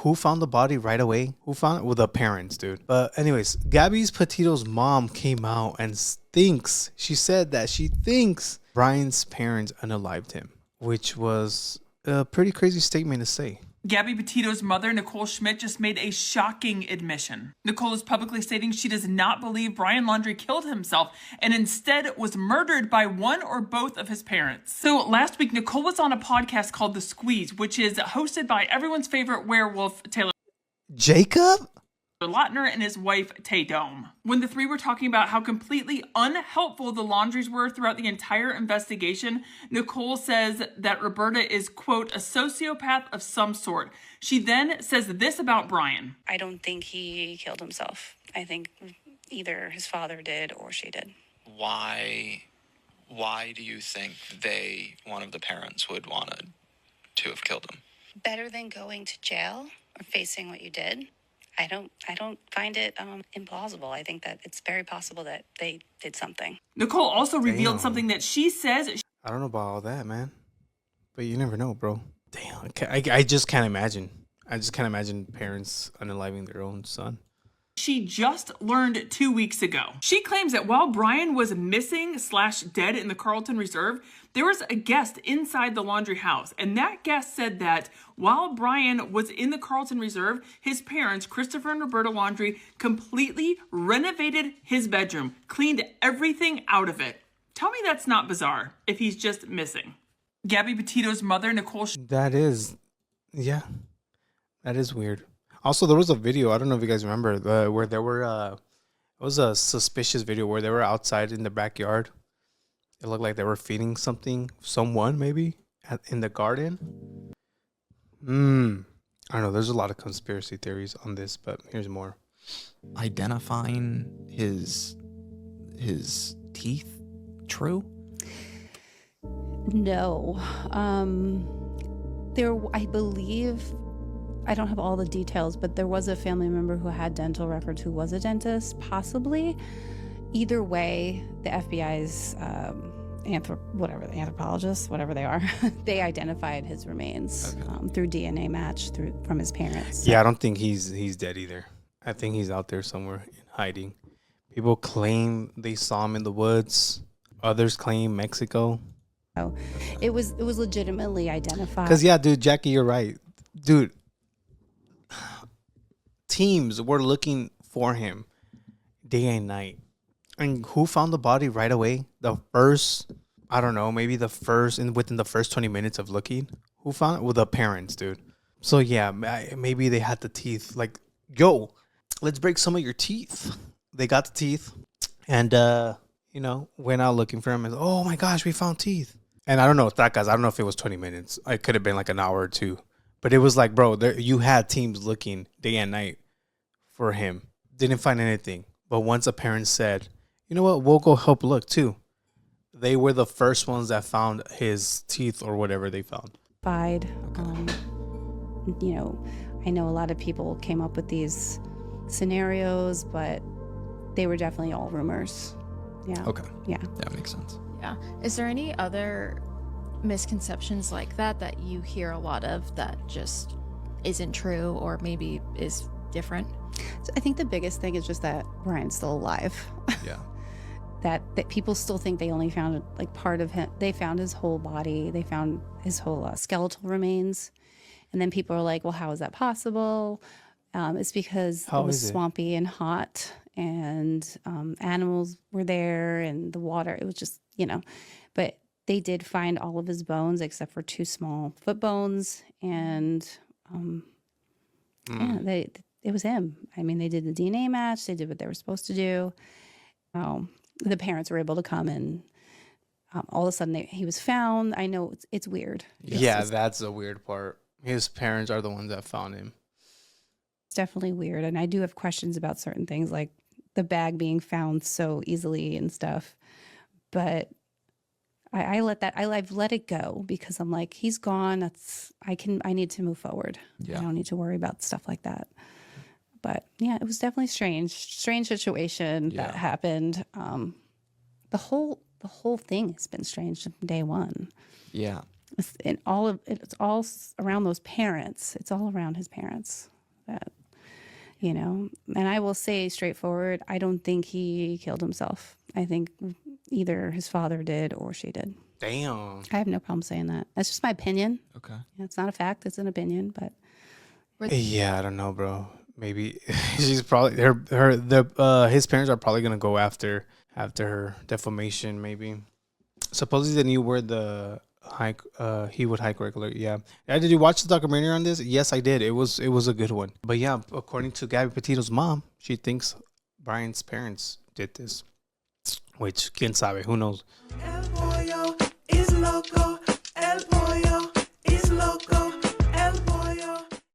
Who found the body right away? Who found it? Well, the parents, dude. But anyways, Gabby Petito's mom came out and she said that she thinks Brian's parents unalived him, which was a pretty crazy statement to say. Gabby Petito's mother, Nicole Schmidt, just made a shocking admission. Nicole is publicly stating she does not believe Brian Laundrie killed himself and instead was murdered by one or both of his parents. So last week, Nicole was on a podcast called The Squeeze, which is hosted by everyone's favorite werewolf, Taylor Jacob? Lautner and his wife, Tay Dome. When the three were talking about how completely unhelpful the Laundries were throughout the entire investigation, Nicole says that Roberta is, quote, a sociopath of some sort. She then says this about Brian. I don't think he killed himself. I think either his father did or she did. Why do you think one of the parents would want to have killed him? Better than going to jail or facing what you did. I don't find it implausible. I think that it's very possible that they did something. Nicole also revealed something that she says. I don't know about all that, man. But you never know, bro. Damn. I just can't imagine. I just can't imagine parents unaliving their own son. She just learned 2 weeks ago. She claims that while Brian was missing/dead in the Carlton Reserve, there was a guest inside the Laundrie house. And that guest said that while Brian was in the Carlton Reserve, his parents, Christopher and Roberta Laundrie, completely renovated his bedroom, cleaned everything out of it. Tell me that's not bizarre if he's just missing. Gabby Petito's mother, Nicole... That is weird. Also, there was a video, I don't know if you guys remember, where there were, it was a suspicious video where they were outside in the backyard. It looked like they were feeding someone maybe, in the garden. I don't know, there's a lot of conspiracy theories on this, but here's more. Identifying his teeth, true? No. I believe... I don't have all the details, but there was a family member who had dental records who was a dentist, possibly. Either way, the FBI's anthropologists, whatever they are, they identified his remains through DNA match from his parents. So. Yeah, I don't think he's dead either. I think he's out there somewhere hiding. People claim they saw him in the woods. Others claim Mexico. Oh, it was legitimately identified. Because, yeah, dude, Jackie, you're right. Dude. Teams were looking for him day and night. And who found the body right away? The first, I don't know, maybe within the first 20 minutes of looking. Who found it? Well, the parents, dude. So, yeah, maybe they had the teeth. Like, yo, let's break some of your teeth. They got the teeth and, went out looking for him. And, oh, my gosh, we found teeth. And I don't know, I don't know if it was 20 minutes. It could have been like an hour or two. But it was like, bro, you had teams looking day and night for him. Didn't find anything. But once a parent said, you know what, we'll go help look too. They were the first ones that found his teeth or whatever they found. I know a lot of people came up with these scenarios, but they were definitely all rumors. Yeah. Okay. Yeah. That makes sense. Yeah. Is there any other misconceptions like that you hear a lot of that just isn't true or maybe is different? So I think the biggest thing is just that Brian's still alive. Yeah. that people still think they only found like part of him. They found his whole body. They found his whole skeletal remains. And then people are like, well, how is that possible? It's because it was swampy and hot and animals were there and the water, it was just, but they did find all of his bones except for 2 small foot bones, and it was him. I mean, they did the DNA match. They did what they were supposed to do. The parents were able to come and all of a sudden he was found. I know it's weird. That's the weird part. His parents are the ones that found him. It's definitely weird, and I do have questions about certain things like the bag being found so easily and stuff, but I've let it go because I'm like, he's gone. I need to move forward. Yeah. I don't need to worry about stuff like that. But yeah, it was definitely strange situation that happened. The whole thing has been strange from day one. Yeah. It's all around those parents. It's all around his parents that, and I will say straightforward, I don't think he killed himself. I think either his father did or she did. Damn. I have no problem saying that. That's just my opinion. Okay. It's not a fact. It's an opinion, but Yeah, I don't know, bro. Maybe she's probably his parents are probably gonna go after her defamation. Maybe supposedly the new word, the hike, he would hike regular. Yeah. Did you watch the documentary on this? Yes, I did. It was a good one. But yeah, according to Gabby Petito's mom, she thinks Brian's parents did this. Which, quien sabe, who knows? El pollo is loco.